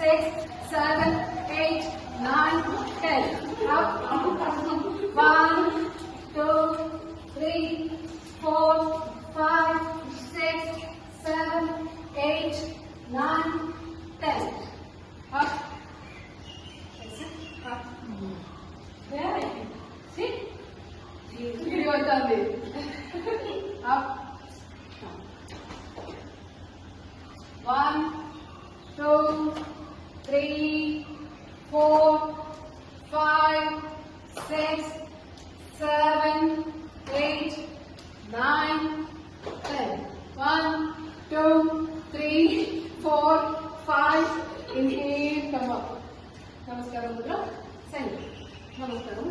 6, 7, 8, 9, 10. Up. 1, 2, 3, 4, 5, 6, 7, 8, 9, 10. Up. Up. Very good. See? Video done. Up. 1, 2, 3, 4, 5, 6, 7, 8, 9, 10. 1, 2, 3, 4, 5. Inhale, come up. Namaskaram mudra. Send. Namaskaram.